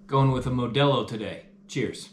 Going with a Modelo today. Cheers.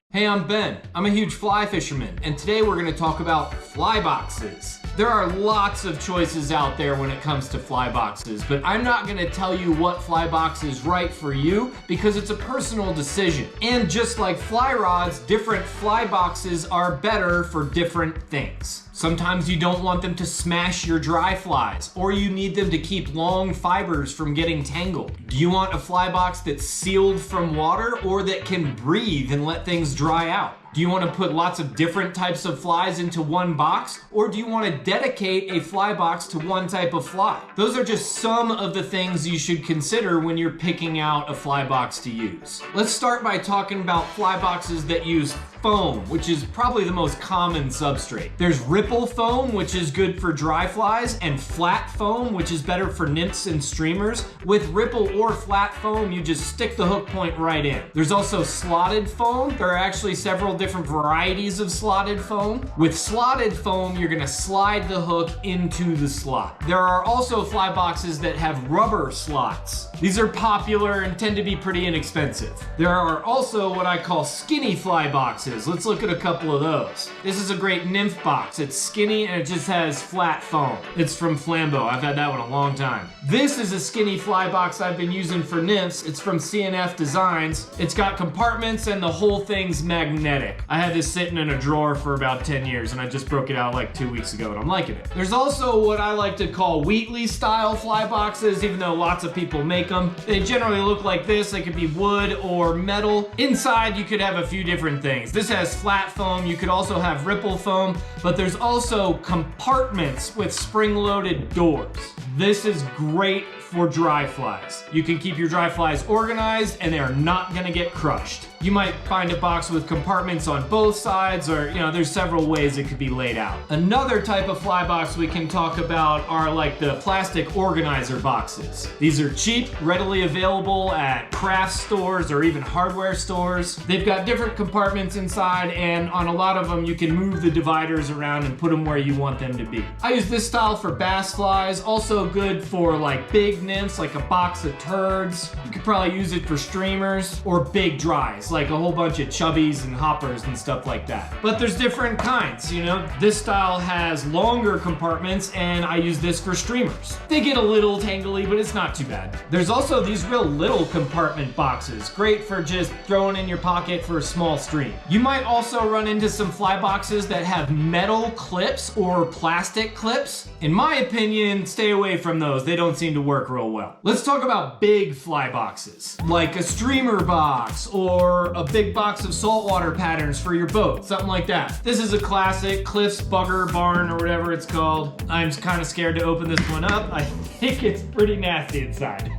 Hey, I'm Ben. I'm a huge fly fisherman, and today we're gonna talk about fly boxes. There are lots of choices out there when it comes to fly boxes, but I'm not gonna tell you what fly box is right for you because it's a personal decision. And just like fly rods, different fly boxes are better for different things. Sometimes you don't want them to smash your dry flies, or you need them to keep long fibers from getting tangled. Do you want a fly box that's sealed from water or that can breathe and let things dry out? Do you want to put lots of different types of flies into one box, or do you want to dedicate a fly box to one type of fly? Those are just some of the things you should consider when you're picking out a fly box to use. Let's start by talking about fly boxes that use foam, which is probably the most common substrate. There's ripple foam, which is good for dry flies, and flat foam, which is better for nymphs and streamers. With ripple or flat foam, you just stick the hook point right in. There's also slotted foam. There are actually several different varieties of slotted foam. With slotted foam, you're gonna slide the hook into the slot. There are also fly boxes that have rubber slots. These are popular and tend to be pretty inexpensive. There are also what I call skinny fly boxes. Let's look at a couple of those. This is a great nymph box. It's skinny and it just has flat foam. It's from Flambeau. I've had that one a long time. This is a skinny fly box I've been using for nymphs. It's from CNF Designs. It's got compartments and the whole thing's magnetic. I had this sitting in a drawer for about 10 years and I just broke it out like 2 weeks ago and I'm liking it. There's also what I like to call Wheatley style fly boxes, even though lots of people make them. They generally look like this. They could be wood or metal. Inside you could have a few different things. This has flat foam. You could also have ripple foam, but there's also compartments with spring-loaded doors. This is great for dry flies. You can keep your dry flies organized and they're not gonna get crushed. You might find a box with compartments on both sides, or there's several ways it could be laid out. Another type of fly box we can talk about are like the plastic organizer boxes. These are cheap, readily available at craft stores or even hardware stores. They've got different compartments inside, and on a lot of them you can move the dividers around and put them where you want them to be. I use this style for bass flies, also good for like big nymphs, like a box of turds. You could probably use it for streamers or big dries, like a whole bunch of chubbies and hoppers and stuff like that. But there's different kinds, This style has longer compartments and I use this for streamers. They get a little tangly, but it's not too bad. There's also these real little compartment boxes, great for just throwing in your pocket for a small stream. You might also run into some fly boxes that have metal clips or plastic clips. In my opinion, stay away from those. They don't seem to work real well. Let's talk about big fly boxes, like a streamer box or a big box of saltwater patterns for your boat, something like that. This is a classic, Cliff's Bugger Barn or whatever it's called. I'm kind of scared to open this one up. I think it's pretty nasty inside.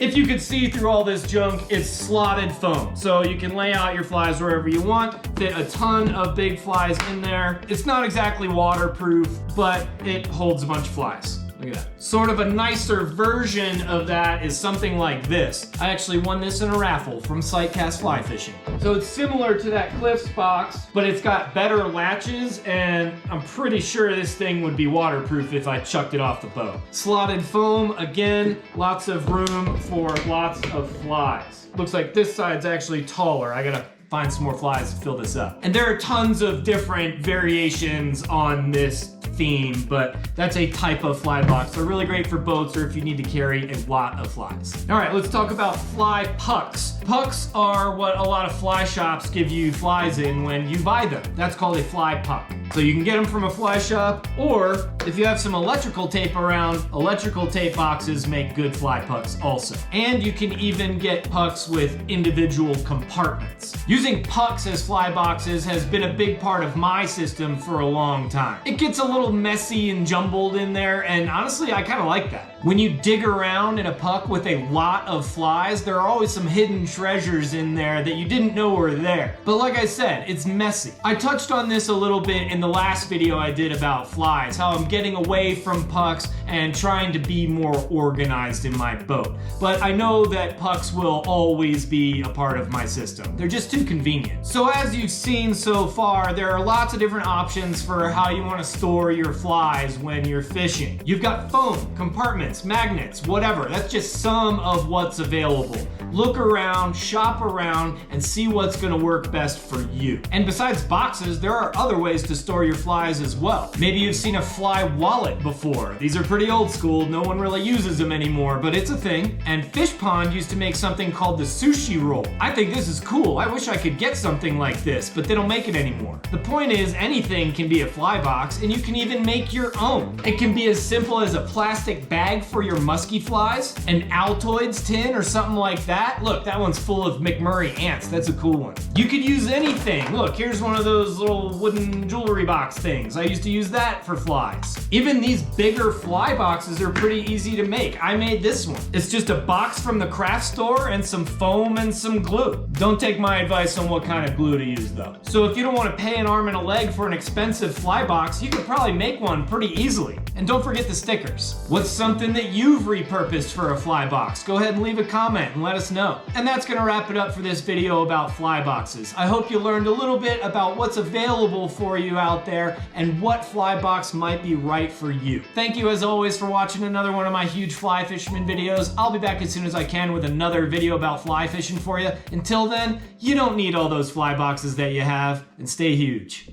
If you could see through all this junk, it's slotted foam. So you can lay out your flies wherever you want, fit a ton of big flies in there. It's not exactly waterproof, but it holds a bunch of flies. Look at that. Sort of a nicer version of that is something like this. I actually won this in a raffle from Sightcast Fly Fishing. So it's similar to that Cliff's box, but it's got better latches, and I'm pretty sure this thing would be waterproof if I chucked it off the boat. Slotted foam, again, lots of room for lots of flies. Looks like this side's actually taller. I gotta find some more flies to fill this up. And there are tons of different variations on this theme, but that's a type of fly box. They're really great for boats or if you need to carry a lot of flies. All right, let's talk about fly pucks. Pucks are what a lot of fly shops give you flies in when you buy them. That's called a fly puck. So you can get them from a fly shop, or if you have some electrical tape around, electrical tape boxes make good fly pucks also. And you can even get pucks with individual compartments. Using pucks as fly boxes has been a big part of my system for a long time. It gets a little messy and jumbled in there, and honestly, I kind of like that. When you dig around in a puck with a lot of flies, there are always some hidden treasures in there that you didn't know were there. But like I said, it's messy. I touched on this a little bit in the last video I did about flies, how I'm getting away from pucks and trying to be more organized in my boat. But I know that pucks will always be a part of my system. They're just too convenient. So as you've seen so far, there are lots of different options for how you want to store your flies when you're fishing. You've got foam, compartments, attachments, magnets, whatever. That's just some of what's available. Look around, shop around, and see what's gonna work best for you. And besides boxes, there are other ways to store your flies as well. Maybe you've seen a fly wallet before. These are pretty old school, no one really uses them anymore, but it's a thing. And Fish Pond used to make something called the sushi roll. I think this is cool. I wish I could get something like this, but they don't make it anymore. The point is, anything can be a fly box, and you can even make your own. It can be as simple as a plastic bag for your musky flies, an Altoids tin or something like that. Look, that one's full of McMurray ants. That's a cool one. You could use anything. Look, here's one of those little wooden jewelry box things. I used to use that for flies. Even these bigger fly boxes are pretty easy to make. I made this one. It's just a box from the craft store and some foam and some glue. Don't take my advice on what kind of glue to use though. So if you don't want to pay an arm and a leg for an expensive fly box, you could probably make one pretty easily. And don't forget the stickers. What's something that you've repurposed for a fly box? Go ahead and leave a comment and let us know. And that's gonna wrap it up for this video about fly boxes. I hope you learned a little bit about what's available for you out there and what fly box might be right for you. Thank you as always for watching another one of my huge fly fisherman videos. I'll be back as soon as I can with another video about fly fishing for you. Until then, you don't need all those fly boxes that you have, and stay huge.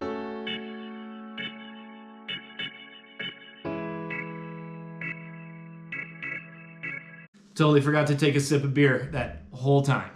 Totally forgot to take a sip of beer that whole time.